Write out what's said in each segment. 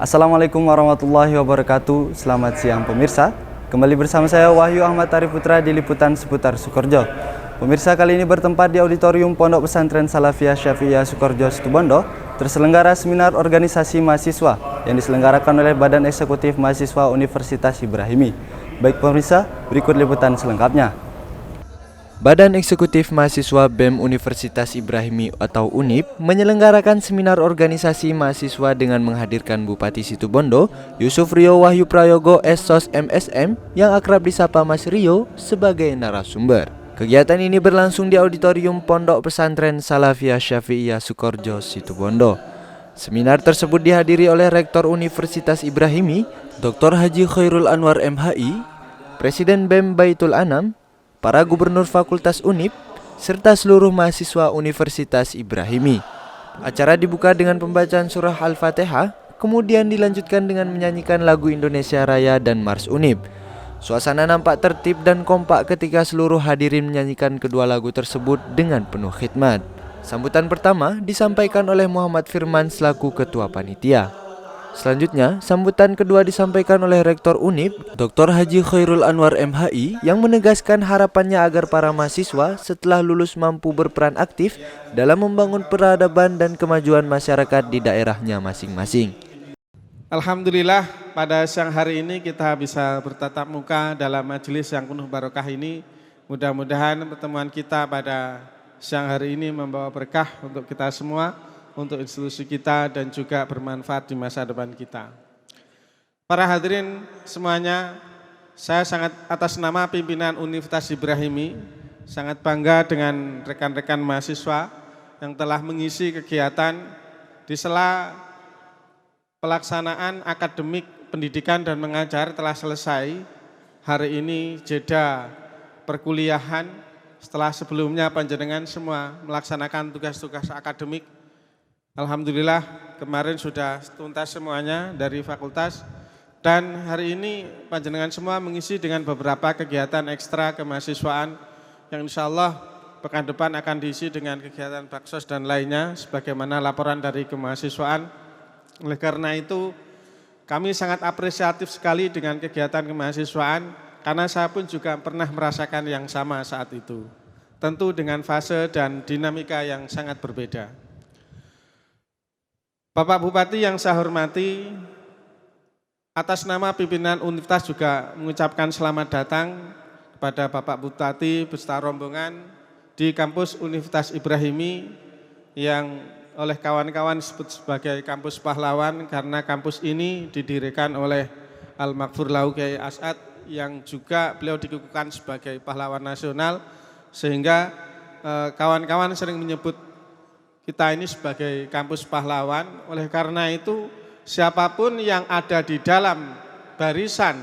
Assalamualaikum warahmatullahi wabarakatuh. Selamat siang pemirsa. Kembali bersama saya Wahyu Ahmad Arif Putra di liputan seputar Sukoharjo. Pemirsa, kali ini bertempat di auditorium Pondok Pesantren Salafiyah Syafi'iyah Sukoharjo Situbondo terselenggara seminar organisasi mahasiswa yang diselenggarakan oleh Badan Eksekutif Mahasiswa Universitas Ibrahimi. Baik pemirsa, berikut liputan selengkapnya. Badan Eksekutif Mahasiswa BEM Universitas Ibrahimi atau UNIP menyelenggarakan seminar organisasi mahasiswa dengan menghadirkan Bupati Situbondo, Yusuf Rio Wahyu Prayogo SSOS MSM yang akrab disapa Mas Rio sebagai narasumber. Kegiatan ini berlangsung di auditorium Pondok Pesantren Salafiyah Syafi'iyah Sukoharjo Situbondo. Seminar tersebut dihadiri oleh Rektor Universitas Ibrahimi, Dr. Haji Khairul Anwar MHI, Presiden BEM Baitul Anam, para gubernur fakultas UNIP, serta seluruh mahasiswa Universitas Ibrahimi. Acara dibuka dengan pembacaan surah Al-Fatihah, kemudian dilanjutkan dengan menyanyikan lagu Indonesia Raya dan Mars UNIP. Suasana nampak tertib dan kompak ketika seluruh hadirin menyanyikan kedua lagu tersebut dengan penuh khidmat. Sambutan pertama disampaikan oleh Muhammad Firman selaku Ketua Panitia. Selanjutnya, sambutan kedua disampaikan oleh Rektor UNIP, Dr. Haji Khairul Anwar MHI, yang menegaskan harapannya agar para mahasiswa setelah lulus mampu berperan aktif dalam membangun peradaban dan kemajuan masyarakat di daerahnya masing-masing. Alhamdulillah, pada siang hari ini kita bisa bertatap muka dalam majelis yang penuh barokah ini. Mudah-mudahan pertemuan kita pada siang hari ini membawa berkah untuk kita semua, untuk institusi kita dan juga bermanfaat di masa depan kita. Para hadirin semuanya, saya sangat atas nama pimpinan Universitas Ibrahimi sangat bangga dengan rekan-rekan mahasiswa yang telah mengisi kegiatan di sela pelaksanaan akademik pendidikan dan mengajar telah selesai. Hari ini jeda perkuliahan setelah sebelumnya panjenengan semua melaksanakan tugas-tugas akademik. Alhamdulillah kemarin sudah tuntas semuanya dari fakultas dan hari ini panjenengan semua mengisi dengan beberapa kegiatan ekstra kemahasiswaan yang insya Allah pekan depan akan diisi dengan kegiatan baksos dan lainnya sebagaimana laporan dari kemahasiswaan. Oleh karena itu kami sangat apresiatif sekali dengan kegiatan kemahasiswaan karena saya pun juga pernah merasakan yang sama saat itu. Tentu dengan fase dan dinamika yang sangat berbeda. Bapak Bupati yang saya hormati, atas nama pimpinan Universitas juga mengucapkan selamat datang kepada Bapak Bupati beserta rombongan di kampus Universitas Ibrahimi yang oleh kawan-kawan disebut sebagai kampus pahlawan karena kampus ini didirikan oleh Al-Maghfur Lahu Kyai As'ad yang juga beliau dikukuhkan sebagai pahlawan nasional sehingga kawan-kawan sering menyebut kita ini sebagai kampus pahlawan. Oleh karena itu siapapun yang ada di dalam barisan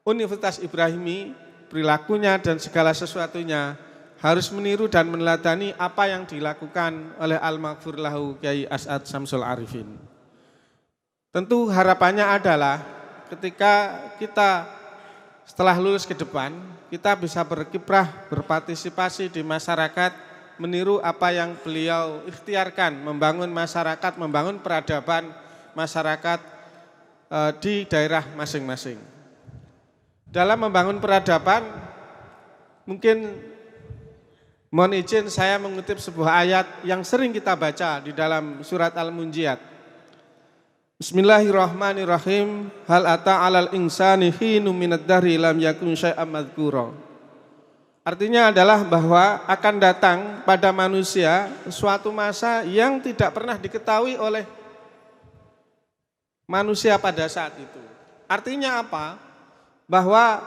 Universitas Ibrahimi, perilakunya dan segala sesuatunya harus meniru dan meneladani apa yang dilakukan oleh Al-Maghfur Lahu Kyai As'ad Syamsul Arifin. Tentu harapannya adalah ketika kita setelah lulus ke depan, kita bisa berkiprah, berpartisipasi di masyarakat, meniru apa yang beliau ikhtiarkan, membangun masyarakat, membangun peradaban masyarakat di daerah masing-masing. Dalam membangun peradaban, mungkin mohon izin saya mengutip sebuah ayat yang sering kita baca di dalam surat Al-Munjiat. Bismillahirrahmanirrahim. Hal ata 'alal insani hinum minad dahri lam yakun syai'an madhkura. Artinya adalah bahwa akan datang pada manusia suatu masa yang tidak pernah diketahui oleh manusia pada saat itu. Artinya apa? Bahwa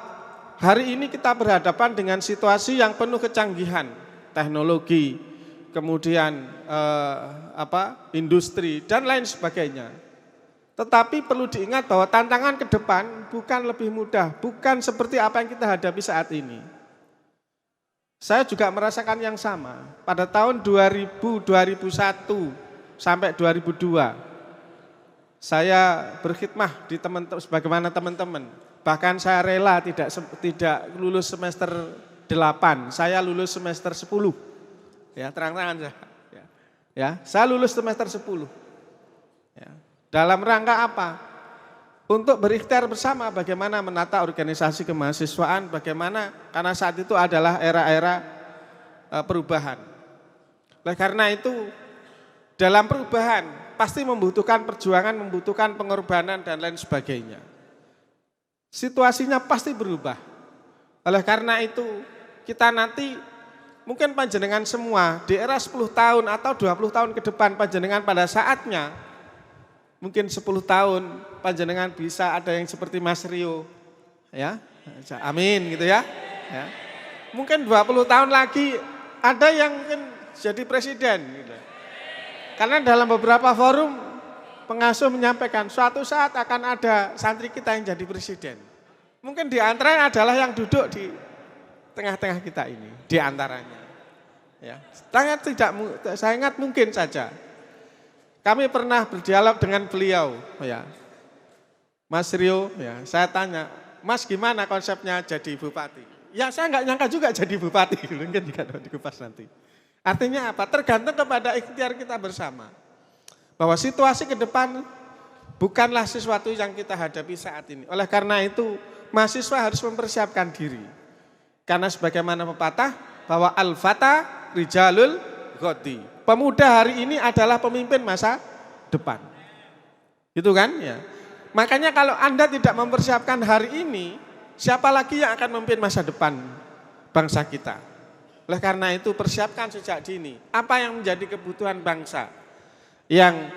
hari ini kita berhadapan dengan situasi yang penuh kecanggihan, teknologi, kemudian industri dan lain sebagainya. Tetapi perlu diingat bahwa tantangan ke depan bukan lebih mudah, bukan seperti apa yang kita hadapi saat ini. Saya juga merasakan yang sama. Pada tahun 2000, 2001 sampai 2002, saya berkhidmah di sebagaimana teman-teman. Bahkan saya rela tidak lulus semester 8, saya lulus semester 10. Ya, terang-terangan saya. Ya, saya lulus semester 10. Ya. Dalam rangka apa? Untuk berikhtiar bersama bagaimana menata organisasi kemahasiswaan, bagaimana karena saat itu adalah era-era perubahan. Oleh karena itu dalam perubahan pasti membutuhkan perjuangan, membutuhkan pengorbanan dan lain sebagainya. Situasinya pasti berubah. Oleh karena itu kita nanti mungkin panjenengan semua di era 10 tahun atau 20 tahun ke depan panjenengan pada saatnya mungkin 10 tahun panjenengan bisa ada yang seperti Mas Rio, ya, amin gitu ya. Mungkin 20 tahun lagi ada yang mungkin jadi presiden. Gitu. Karena dalam beberapa forum pengasuh menyampaikan suatu saat akan ada santri kita yang jadi presiden. Mungkin di antaranya adalah yang duduk di tengah-tengah kita ini, di antaranya. Ya, sangat mungkin saja. Kami pernah berdialog dengan beliau, ya. Mas Rio, ya, saya tanya, Mas gimana konsepnya jadi bupati? Ya saya nggak nyangka juga jadi bupati, mungkin juga dikupas nanti. Artinya apa? Tergantung kepada ikhtiar kita bersama. Bahwa situasi ke depan bukanlah sesuatu yang kita hadapi saat ini. Oleh karena itu, mahasiswa harus mempersiapkan diri. Karena sebagaimana pepatah, bahwa al-fata rijalul ghadi. Pemuda hari ini adalah pemimpin masa depan. Gitu kan? Ya. Makanya kalau Anda tidak mempersiapkan hari ini, siapa lagi yang akan memimpin masa depan bangsa kita? Oleh karena itu persiapkan sejak dini. Apa yang menjadi kebutuhan bangsa? Yang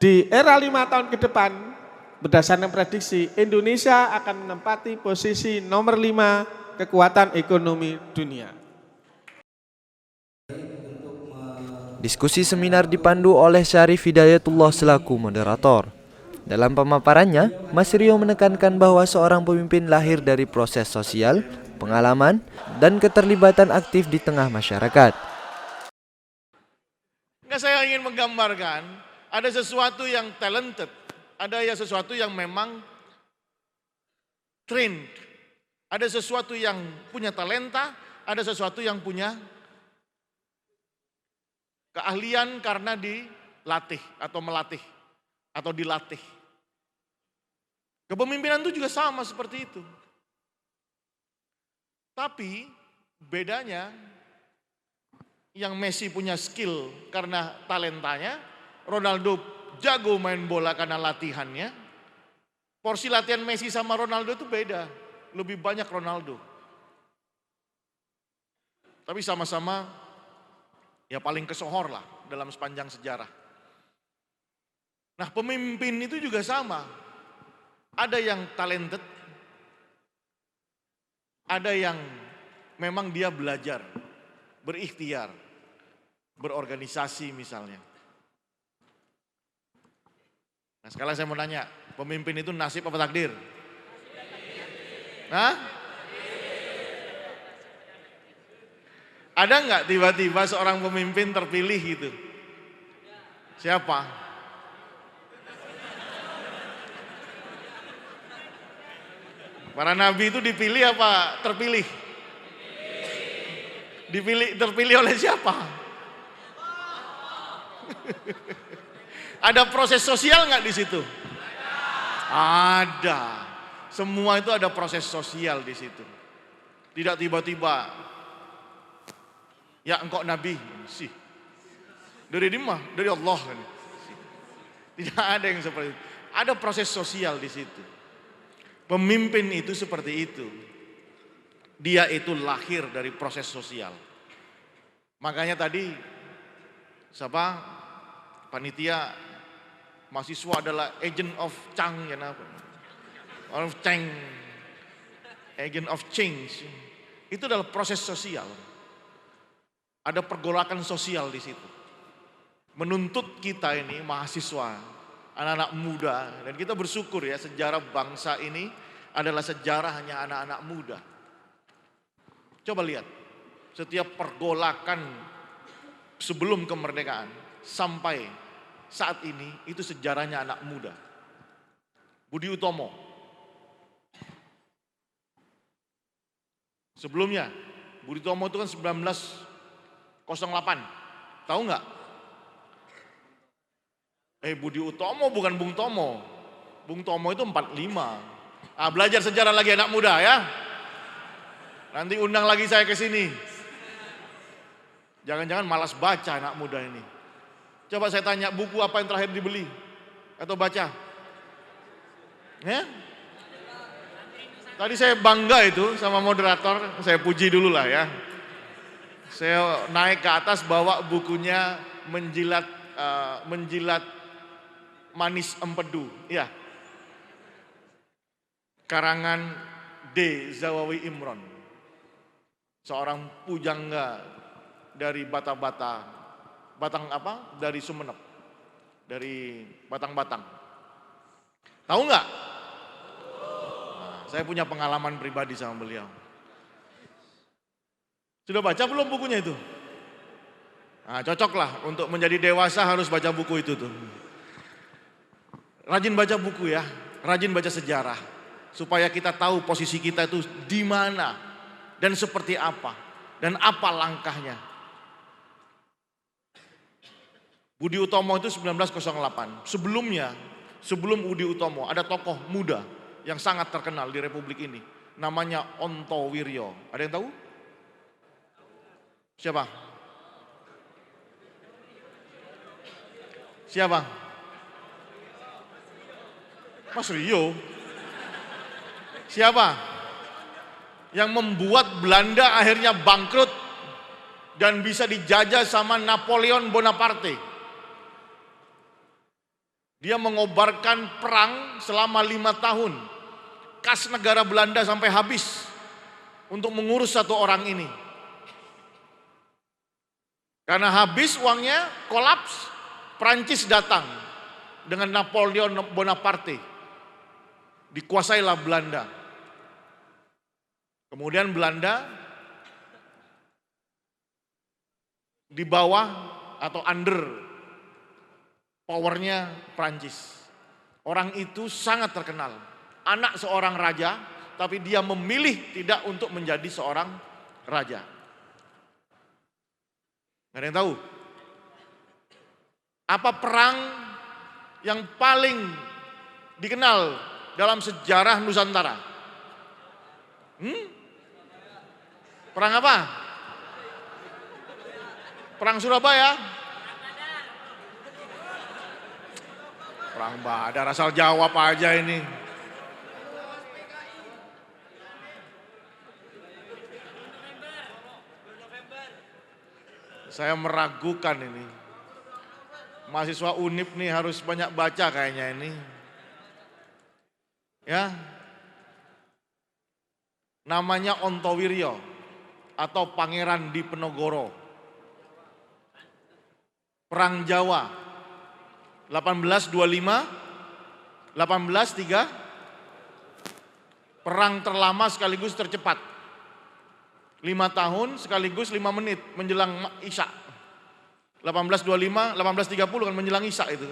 di era 5 tahun ke depan, berdasarkan prediksi, Indonesia akan menempati posisi nomor 5 kekuatan ekonomi dunia. Diskusi seminar dipandu oleh Syarif Hidayatullah selaku moderator. Dalam pemaparannya, Mas Rio menekankan bahwa seorang pemimpin lahir dari proses sosial, pengalaman, dan keterlibatan aktif di tengah masyarakat. Saya ingin menggambarkan ada sesuatu yang talented, ada sesuatu yang memang trained, ada sesuatu yang punya talenta, ada sesuatu yang punya keahlian karena dilatih atau melatih atau dilatih. Kepemimpinan itu juga sama seperti itu. Tapi bedanya yang Messi punya skill karena talentanya, Ronaldo jago main bola karena latihannya. Porsi latihan Messi sama Ronaldo itu beda, lebih banyak Ronaldo. Tapi sama-sama ya paling kesohor lah dalam sepanjang sejarah. Nah, pemimpin itu juga sama. Ada yang talented, ada yang memang dia belajar, berikhtiar, berorganisasi misalnya. Nah, sekarang saya mau nanya, pemimpin itu nasib apa takdir? Nah? Ada nggak tiba-tiba seorang pemimpin terpilih gitu? Siapa? Para nabi itu dipilih apa terpilih? Terpilih oleh siapa? Ada proses sosial nggak di situ? Ada. Semua itu ada proses sosial di situ. Tidak tiba-tiba, ya engkau nabi sih. Dari dimana? Dari Allah. Tidak ada yang seperti itu. Ada proses sosial di situ. Pemimpin itu seperti itu. Dia itu lahir dari proses sosial. Makanya tadi siapa? Panitia mahasiswa adalah agent of change, of change, agent of change. Itu adalah proses sosial. Ada pergolakan sosial di situ. Menuntut kita ini mahasiswa, anak-anak muda, dan kita bersyukur ya sejarah bangsa ini adalah sejarah hanya anak-anak muda. Coba lihat, setiap pergolakan sebelum kemerdekaan sampai saat ini itu sejarahnya anak muda. Budi Utomo. Sebelumnya, Budi Utomo itu kan 1908. Tahu nggak? Budi Utomo bukan Bung Tomo. Bung Tomo itu 45. Belajar sejarah lagi anak muda ya. Nanti undang lagi saya ke sini. Jangan-jangan malas baca anak muda ini. Coba saya tanya, buku apa yang terakhir dibeli atau baca? Ya? Tadi saya bangga itu sama moderator, saya puji dulu lah ya. Saya naik ke atas bawa bukunya menjilat manis empedu, ya. Karangan D. Zawawi Imron, seorang pujangga dari dari Sumeneb, dari Batang-Batang. Tahu nggak? Nah, saya punya pengalaman pribadi sama beliau. Sudah baca belum bukunya itu? Nah, cocok lah untuk menjadi dewasa harus baca buku itu tuh. Rajin baca buku ya, rajin baca sejarah. Supaya kita tahu posisi kita itu di mana dan seperti apa dan apa langkahnya. Budi Utomo itu 1908. Sebelum Budi Utomo ada tokoh muda yang sangat terkenal di Republik ini. Namanya Ontowiryo. Ada yang tahu? Siapa? Siapa? Mas Rio. Siapa? Yang membuat Belanda akhirnya bangkrut dan bisa dijajah sama Napoleon Bonaparte. Dia mengobarkan perang selama 5 tahun. Kas negara Belanda sampai habis untuk mengurus satu orang ini. Karena habis uangnya, kolaps, Prancis datang dengan Napoleon Bonaparte. Dikuasailah Belanda. Kemudian Belanda di bawah atau under powernya Prancis. Orang itu sangat terkenal. Anak seorang raja, tapi dia memilih tidak untuk menjadi seorang raja. Nggak ada yang tahu? Apa perang yang paling dikenal dalam sejarah Nusantara? Perang apa? Perang Surabaya? Perang Badar, asal jawab aja ini. Saya meragukan ini. Mahasiswa UNIP nih harus banyak baca kayaknya ini. Ya. Namanya Ontowiryo atau Pangeran Diponegoro. Perang Jawa 1825, 1803, perang terlama sekaligus tercepat. 5 tahun sekaligus 5 menit menjelang Isya. 1825, 1830 kan menjelang Isya itu.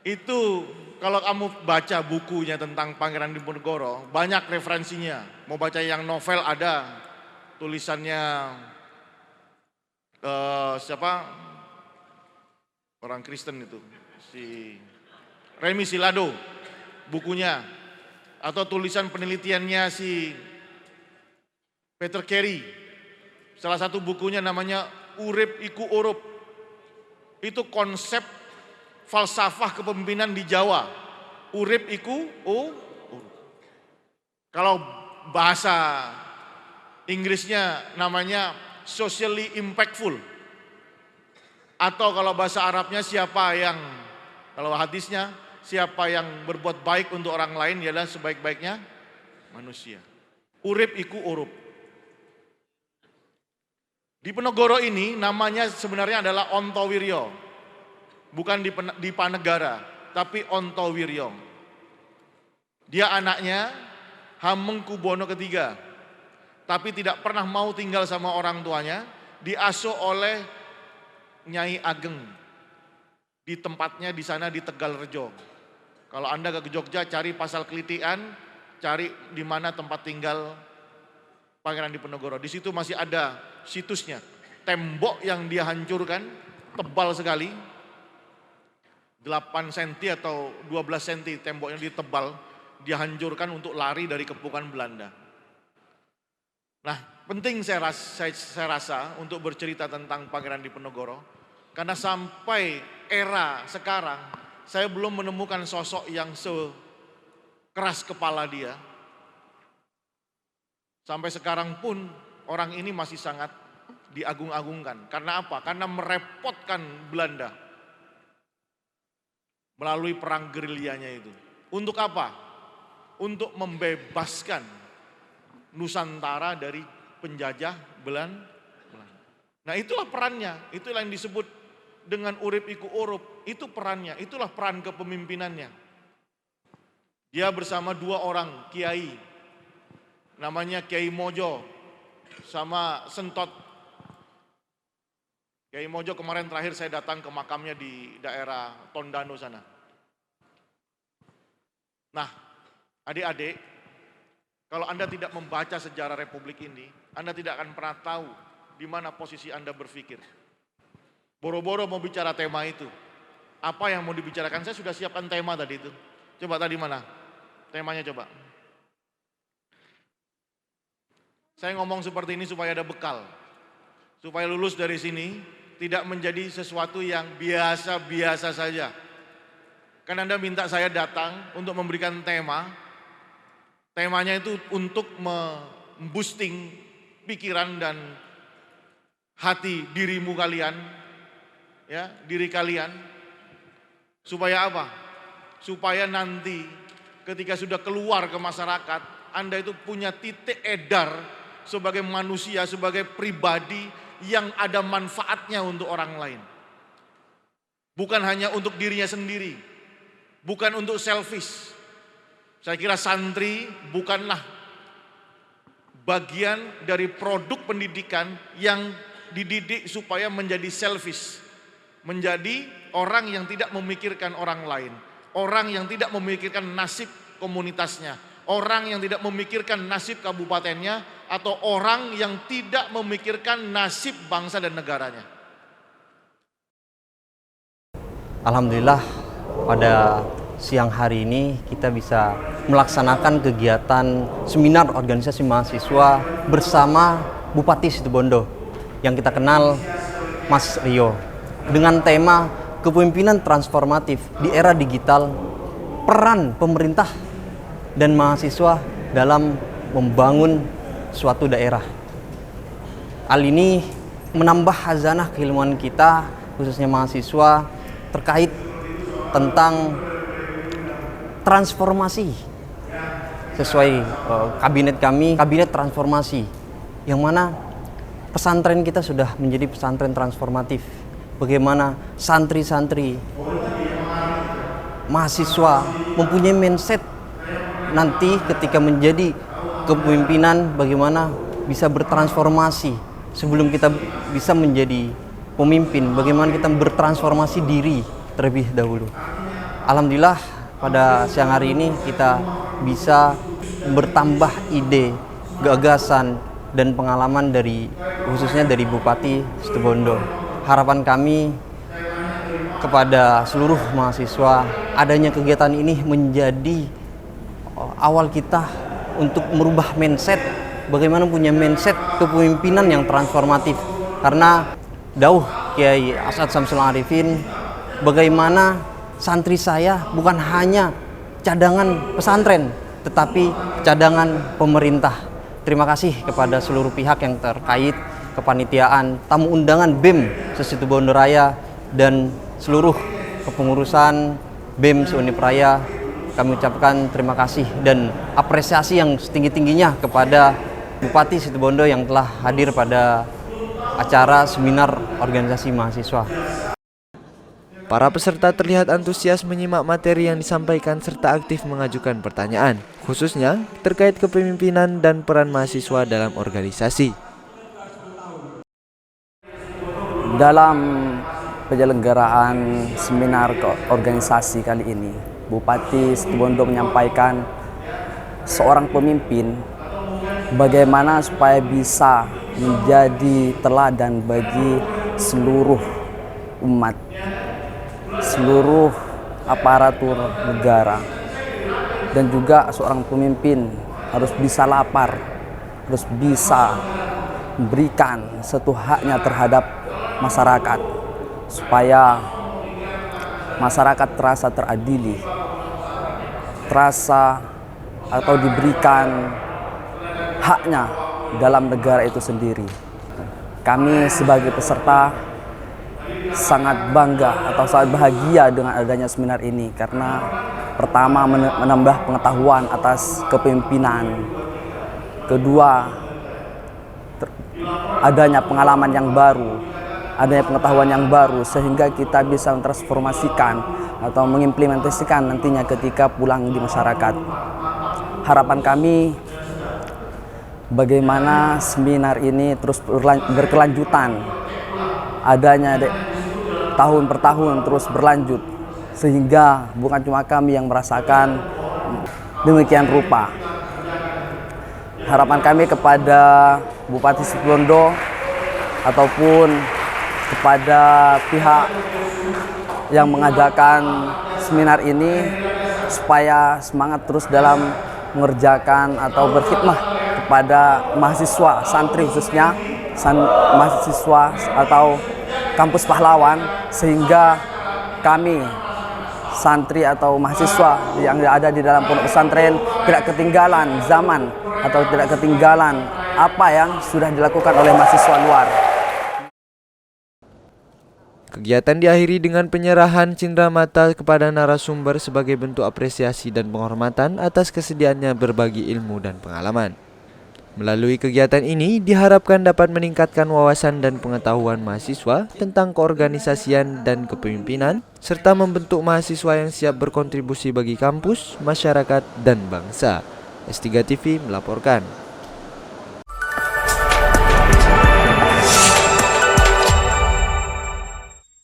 Itu kalau kamu baca bukunya tentang Pangeran Diponegoro, banyak referensinya. Mau baca yang novel ada tulisannya siapa? Orang Kristen itu, si Remi Silado, bukunya. Atau tulisan penelitiannya si Peter Carey. Salah satu bukunya namanya Urip Iku Urup. Itu konsep falsafah kepemimpinan di Jawa. Urip iku urup. Kalau bahasa Inggrisnya namanya socially impactful. Atau kalau bahasa Arabnya kalau hadisnya, siapa yang berbuat baik untuk orang lain ialah sebaik-baiknya manusia. Urip iku urup. Diponegoro ini namanya sebenarnya adalah Ontowiryo. Bukan Dipanegara, tapi Ontowiryo. Dia anaknya Hamengkubuwono III, tapi tidak pernah mau tinggal sama orang tuanya, diasuh oleh Nyai Ageng di tempatnya di sana di Tegalrejo. Kalau Anda ke Jogja cari Pasal Kelitian, cari di mana tempat tinggal Pangeran Diponegoro. Di situ masih ada situsnya. Tembok yang dia hancurkan tebal sekali. 8 cm atau 12 cm temboknya ditebal, dia hancurkan untuk lari dari kepungan Belanda. Nah, penting saya rasa untuk bercerita tentang Pangeran Diponegoro, karena sampai era sekarang saya belum menemukan sosok yang sekeras kepala dia. Sampai sekarang pun orang ini masih sangat diagung-agungkan. Karena apa? Karena merepotkan Belanda melalui perang gerilyanya itu. Untuk apa? Untuk membebaskan Nusantara dari penjajah Belanda. Nah, itulah perannya, itulah yang disebut dengan urip iku urup, itu perannya, itulah peran kepemimpinannya. Dia bersama 2 orang kiai, namanya Kiai Mojo sama Sentot. Kiai Mojo kemarin terakhir saya datang ke makamnya di daerah Tondano sana. Nah, adik-adik, kalau Anda tidak membaca sejarah Republik ini, Anda tidak akan pernah tahu di mana posisi Anda berpikir. Boro-boro mau bicara tema itu. Apa yang mau dibicarakan? Saya sudah siapkan tema tadi itu. Coba tadi mana? Temanya coba. Saya ngomong seperti ini supaya ada bekal. Supaya lulus dari sini tidak menjadi sesuatu yang biasa-biasa saja. Kan Anda minta saya datang untuk memberikan tema. Temanya itu untuk memboosting pikiran dan hati dirimu kalian, ya, diri kalian. Supaya apa? Supaya nanti ketika sudah keluar ke masyarakat, Anda itu punya titik edar sebagai manusia, sebagai pribadi yang ada manfaatnya untuk orang lain. Bukan hanya untuk dirinya sendiri, bukan untuk selfish. Saya kira santri bukanlah bagian dari produk pendidikan yang dididik supaya menjadi selfish. Menjadi orang yang tidak memikirkan orang lain. Orang yang tidak memikirkan nasib komunitasnya. Orang yang tidak memikirkan nasib kabupatennya. Atau orang yang tidak memikirkan nasib bangsa dan negaranya. Alhamdulillah pada siang hari ini kita bisa melaksanakan kegiatan seminar organisasi mahasiswa bersama Bupati Situbondo yang kita kenal Mas Rio, dengan tema kepemimpinan transformatif di era digital, peran pemerintah dan mahasiswa dalam membangun suatu daerah. Hal ini menambah khazanah keilmuan kita, khususnya mahasiswa, terkait tentang transformasi sesuai kabinet kami, kabinet transformasi, yang mana pesantren kita sudah menjadi pesantren transformatif. Bagaimana santri-santri, mahasiswa mempunyai mindset nanti ketika menjadi kepemimpinan, bagaimana bisa bertransformasi sebelum kita bisa menjadi pemimpin, bagaimana kita bertransformasi diri terlebih dahulu. Alhamdulillah pada siang hari ini kita bisa bertambah ide, gagasan, dan pengalaman khususnya dari Bupati Situbondo. Harapan kami kepada seluruh mahasiswa, adanya kegiatan ini menjadi awal kita untuk merubah mindset, bagaimana punya mindset kepemimpinan yang transformatif. Karena dawuh Kiai As'ad Syamsul Arifin, bagaimana santri saya bukan hanya cadangan pesantren, tetapi cadangan pemerintah. Terima kasih kepada seluruh pihak yang terkait, kepanitiaan, tamu undangan BEM se-Situbondo Raya, dan seluruh kepengurusan BEM se-Unip Raya. Kami ucapkan terima kasih dan apresiasi yang setinggi-tingginya kepada Bupati Situbondo yang telah hadir pada acara seminar organisasi mahasiswa. Para peserta terlihat antusias menyimak materi yang disampaikan serta aktif mengajukan pertanyaan, khususnya terkait kepemimpinan dan peran mahasiswa dalam organisasi. Dalam penyelenggaraan seminar organisasi kali ini, Bupati Situbondo menyampaikan seorang pemimpin bagaimana supaya bisa menjadi teladan bagi seluruh umat, seluruh aparatur negara, dan juga seorang pemimpin harus bisa lapar, harus bisa memberikan satu haknya terhadap masyarakat supaya masyarakat terasa teradili, terasa atau diberikan haknya dalam negara itu sendiri. Kami sebagai peserta sangat bangga atau sangat bahagia dengan adanya seminar ini karena pertama menambah pengetahuan atas kepemimpinan, kedua adanya pengalaman yang baru, adanya pengetahuan yang baru sehingga kita bisa mentransformasikan atau mengimplementasikan nantinya ketika pulang di masyarakat. Harapan kami bagaimana seminar ini terus berkelanjutan, adanya tahun per tahun terus berlanjut sehingga bukan cuma kami yang merasakan demikian rupa. Harapan kami kepada Bupati Situbondo ataupun kepada pihak yang mengadakan seminar ini supaya semangat terus dalam mengerjakan atau berkhidmah kepada mahasiswa, santri khususnya mahasiswa atau kampus pahlawan, sehingga kami santri atau mahasiswa yang ada di dalam pondok pesantren tidak ketinggalan zaman atau tidak ketinggalan apa yang sudah dilakukan oleh mahasiswa luar. Kegiatan diakhiri dengan penyerahan cindramata kepada narasumber sebagai bentuk apresiasi dan penghormatan atas kesediaannya berbagi ilmu dan pengalaman. Melalui kegiatan ini diharapkan dapat meningkatkan wawasan dan pengetahuan mahasiswa tentang keorganisasian dan kepemimpinan, serta membentuk mahasiswa yang siap berkontribusi bagi kampus, masyarakat, dan bangsa. S3 TV melaporkan.